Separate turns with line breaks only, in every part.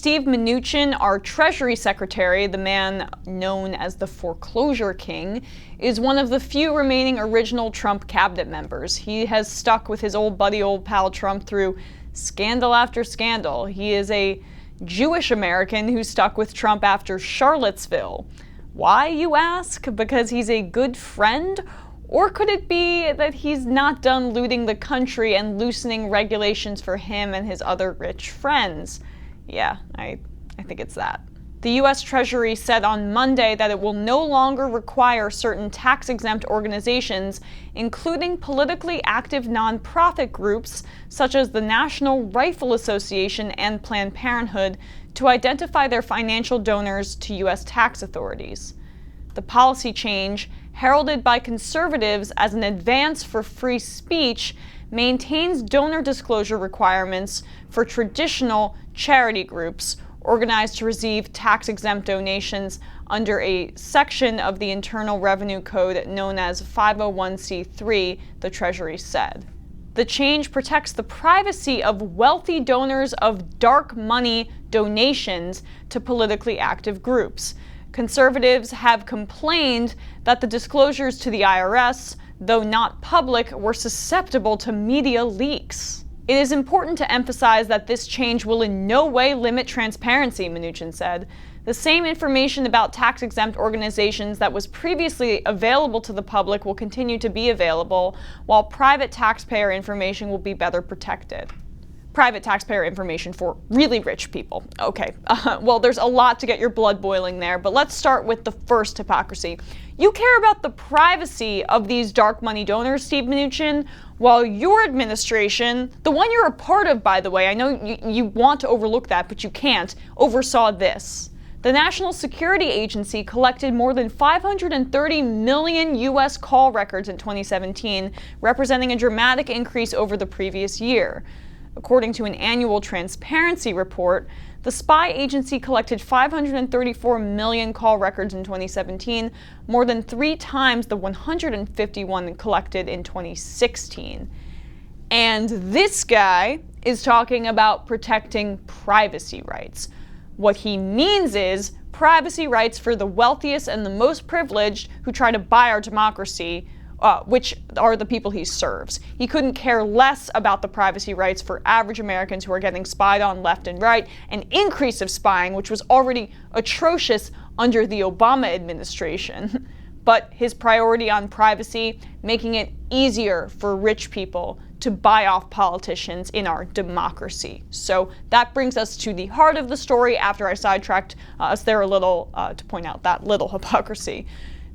Steve Mnuchin, our Treasury Secretary, the man known as the Foreclosure King, is one of the few remaining original Trump cabinet members. He has stuck with his old buddy, old pal Trump through scandal after scandal. He is a Jewish American who stuck with Trump after Charlottesville. Why, you ask? Because he's a good friend? Or could it be that he's not done looting the country and loosening regulations for him and his other rich friends? Yeah, I think it's that. The U.S. Treasury said on Monday that it will no longer require certain tax-exempt organizations, including politically active nonprofit groups such as the National Rifle Association and Planned Parenthood, to identify their financial donors to U.S. tax authorities. The policy change, heralded by conservatives as an advance for free speech, maintains donor disclosure requirements for traditional charity groups organized to receive tax-exempt donations under a section of the Internal Revenue Code known as 501c3, the Treasury said. The change protects the privacy of wealthy donors of dark money donations to politically active groups. Conservatives have complained that the disclosures to the IRS, though not public, were susceptible to media leaks. It is important to emphasize that this change will in no way limit transparency, Mnuchin said. The same information about tax-exempt organizations that was previously available to the public will continue to be available, while private taxpayer information will be better protected. Private taxpayer information for really rich people. Okay, well, there's a lot to get your blood boiling there, but let's start with the first hypocrisy. You care about the privacy of these dark money donors, Steve Mnuchin, while your administration, the one you're a part of, by the way, I know you want to overlook that, but you can't, oversaw this. The National Security Agency collected more than 530 million U.S. call records in 2017, representing a dramatic increase over the previous year. According to an annual transparency report, the spy agency collected 534 million call records in 2017, more than 3 times the 151 collected in 2016. And this guy is talking about protecting privacy rights. What he means is privacy rights for the wealthiest and the most privileged who try to buy our democracy, which are the people he serves. He couldn't care less about the privacy rights for average Americans who are getting spied on left and right, an increase of spying, which was already atrocious under the Obama administration. But his priority on privacy, making it easier for rich people to buy off politicians in our democracy. So that brings us to the heart of the story after I sidetracked us there a little to point out that little hypocrisy.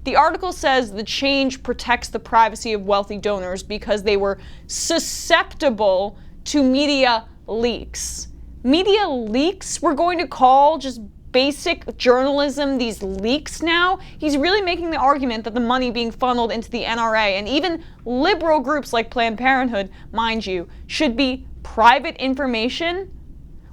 The article says the change protects the privacy of wealthy donors because they were susceptible to media leaks. Media leaks we're going to call just basic journalism these leaks now? He's really making the argument that the money being funneled into the NRA and even liberal groups like Planned Parenthood, mind you, should be private information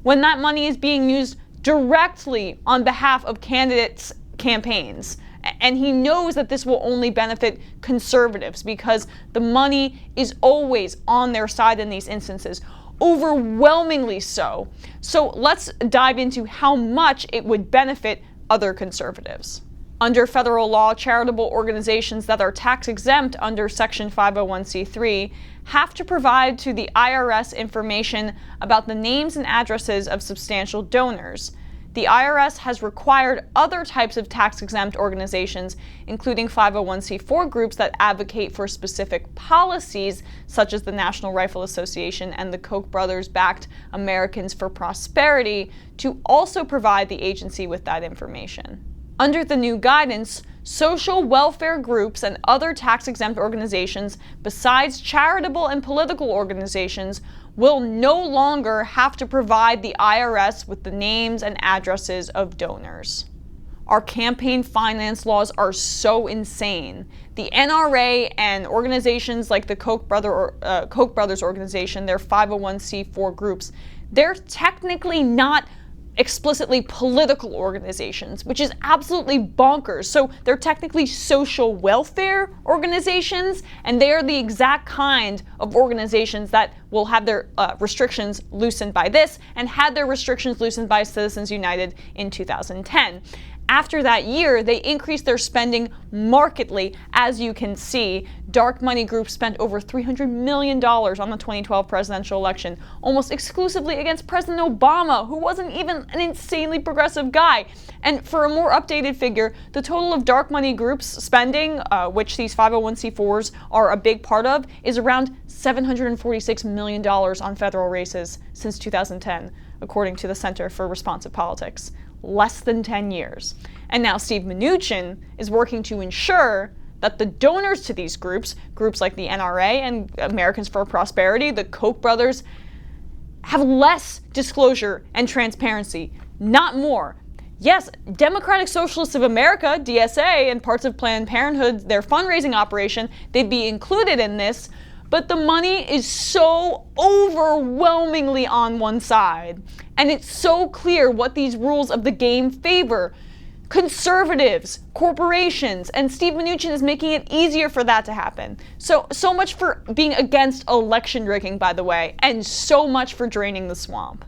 when that money is being used directly on behalf of candidates' campaigns. And he knows that this will only benefit conservatives because the money is always on their side in these instances, overwhelmingly so. So let's dive into how much it would benefit other conservatives. Under federal law, charitable organizations that are tax exempt under Section 501c3 have to provide to the IRS information about the names and addresses of substantial donors. The IRS has required other types of tax-exempt organizations, including 501c4 groups that advocate for specific policies, such as the National Rifle Association and the Koch brothers-backed Americans for Prosperity, to also provide the agency with that information. Under the new guidance, social welfare groups and other tax-exempt organizations, besides charitable and political organizations, will no longer have to provide the IRS with the names and addresses of donors. Our campaign finance laws are so insane. The NRA and organizations like the Koch brothers organization, their 501c4 groups, they're technically not explicitly political organizations, which is absolutely bonkers. So they're technically social welfare organizations, and they are the exact kind of organizations that will have their restrictions loosened by this, and had their restrictions loosened by Citizens United in 2010. After that year, they increased their spending markedly. As you can see, dark money groups spent over $300 million on the 2012 presidential election, almost exclusively against President Obama, who wasn't even an insanely progressive guy. And for a more updated figure, the total of dark money groups spending, which these 501c4s are a big part of, is around $746 million on federal races since 2010, according to the Center for Responsive Politics. Less than 10 years. And now Steve Mnuchin is working to ensure that the donors to these groups like the NRA and Americans for Prosperity, the Koch brothers, have less disclosure and transparency, not more. Yes, Democratic Socialists of America, DSA, and parts of Planned Parenthood, their fundraising operation, they'd be included in this, but the money is so overwhelmingly on one side. And it's so clear what these rules of the game favor. Conservatives, corporations, and Steve Mnuchin is making it easier for that to happen. So much for being against election rigging, by the way, and so much for draining the swamp.